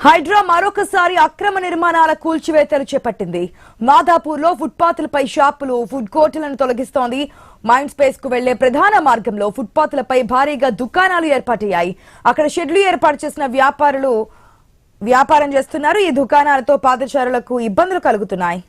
హైడ్రా మరొకసారి అక్రమ నిర్మాణాల కూల్చివేతలు చేపట్టింది. మాదాపూర్లో ఫుట్పాత్లపై షాపులు, ఫుడ్ కోర్టులను తొలగిస్తోంది. మైండ్ స్పేస్ కు వెళ్లే ప్రధాన మార్గంలో ఫుట్పాత్లపై భారీగా దుకాణాలు ఏర్పాటయ్యాయి. అక్కడ షెడ్లు ఏర్పాటు చేసిన వ్యాపారులు వ్యాపారం చేస్తున్నారు. ఈ దుకాణాలతో పాదచారులకు ఇబ్బందులు కలుగుతున్నాయి.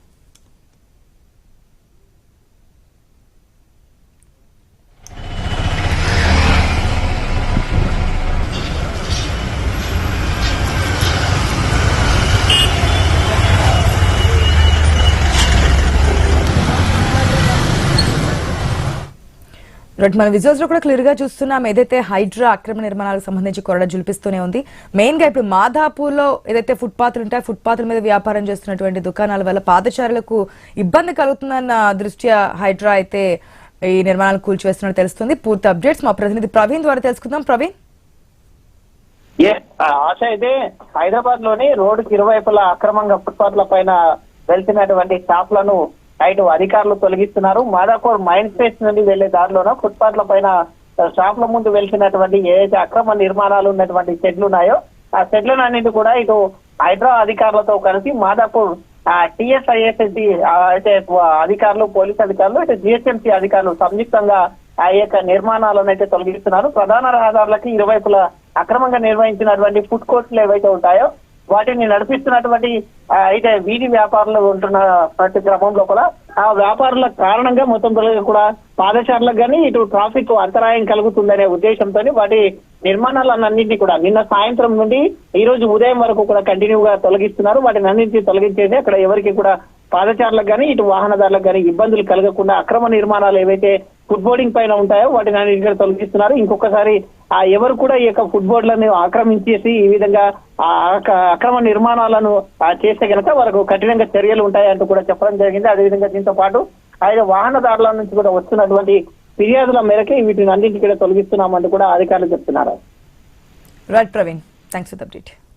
మన విజువల్స్ లో కూడా క్లియర్ గా చూస్తున్నాం. ఏదైతే హైడ్రా అక్రమ నిర్మాణాలకు సంబంధించి కొరడ జులిపిస్తూనే ఉంది. మెయిన్ గా ఇప్పుడు మాదాపూర్ లో ఏదైతే ఫుట్పాత్లు ఉంటాయో ఫుట్పాత్ల మీద వ్యాపారం చేస్తున్నటువంటి దుకాణాల వల్ల పాదచారులకు ఇబ్బంది కలుగుతుందన్న దృష్ట్యా హైడ్రా అయితే ఈ నిర్మాణాలు కూల్చివేస్తున్నట్టు తెలుస్తుంది. పూర్తి అప్డేట్స్ మా ప్రతినిధి ప్రవీణ్ ద్వారా తెలుసుకుందాం. ప్రవీణ్, ఆశ అయితే హైదరాబాద్ లోని రోడ్డుకి ఇరువైపులా అక్రమంగా ఫుట్పాత్ల పైన వెళ్తున్నటువంటి షాపులను ఇటు అధికారులు తొలగిస్తున్నారు. మాదాపూర్ మైండ్ స్పేస్ నుండి వెళ్లే దారిలోన ఫుట్పాత్ల పైన షాపుల ముందు వెళ్తున్నటువంటి ఏదైతే అక్రమ నిర్మాణాలు ఉన్నటువంటి షెడ్లు ఉన్నాయో ఆ షెడ్లను అన్నింటి కూడా ఇటు హైడ్రా అధికారులతో కలిసి మాదాపూర్ టీఎస్ఐఎస్ఎస్సి అయితే అధికారులు, పోలీస్ అధికారులు, ఇటు జిహెచ్ఎంసీ అధికారులు సంయుక్తంగా ఆ యొక్క నిర్మాణాలను అయితే తొలగిస్తున్నారు. ప్రధాన రహదారులకి ఇరువైపులా అక్రమంగా నిర్వహించినటువంటి ఫుడ్ కోర్టులు ఏవైతే ఉంటాయో వాటిని నడిపిస్తున్నటువంటి అయితే వీధి వ్యాపారులు ఉంటున్న ప్రతి క్రమంలో కూడా ఆ వ్యాపారుల కారణంగా మొత్తం కూడా పాదచారులకు కానీ ఇటు ట్రాఫిక్ అంతరాయం కలుగుతుందనే ఉద్దేశంతో వాటి నిర్మాణాలన్నింటినీ కూడా నిన్న సాయంత్రం నుండి ఈ రోజు ఉదయం వరకు కూడా కంటిన్యూగా తొలగిస్తున్నారు. వాటిని అన్నింటినీ తొలగించేసి అక్కడ ఎవరికి కూడా పాదచారులకు కానీ ఇటు వాహనదారులకు కానీ ఇబ్బందులు కలగకుండా అక్రమ నిర్మాణాలు ఏవైతే ఫుడ్ బోర్డింగ్ పైన ఉంటాయో వాటిని అన్నింటినీ తొలగిస్తున్నారు. ఇంకొకసారి ఎవరు కూడా ఈ యొక్క ఫుడ్ బోర్డులను ఆక్రమించేసి ఈ విధంగా అక్రమ నిర్మాణాలను చేస్తే కనుక వారికి కఠినంగా చర్యలు ఉంటాయంటూ కూడా చెప్పడం జరిగింది. అదేవిధంగా దీంతో పాటు ఆయన వాహనదారుల నుంచి కూడా వస్తున్నటువంటి ఫిర్యాదుల మేరకే వీటిని అన్నింటినీ కూడా తొలగిస్తున్నామంటూ కూడా అధికారులు చెప్తున్నారు. Right Praveen, thanks for the update.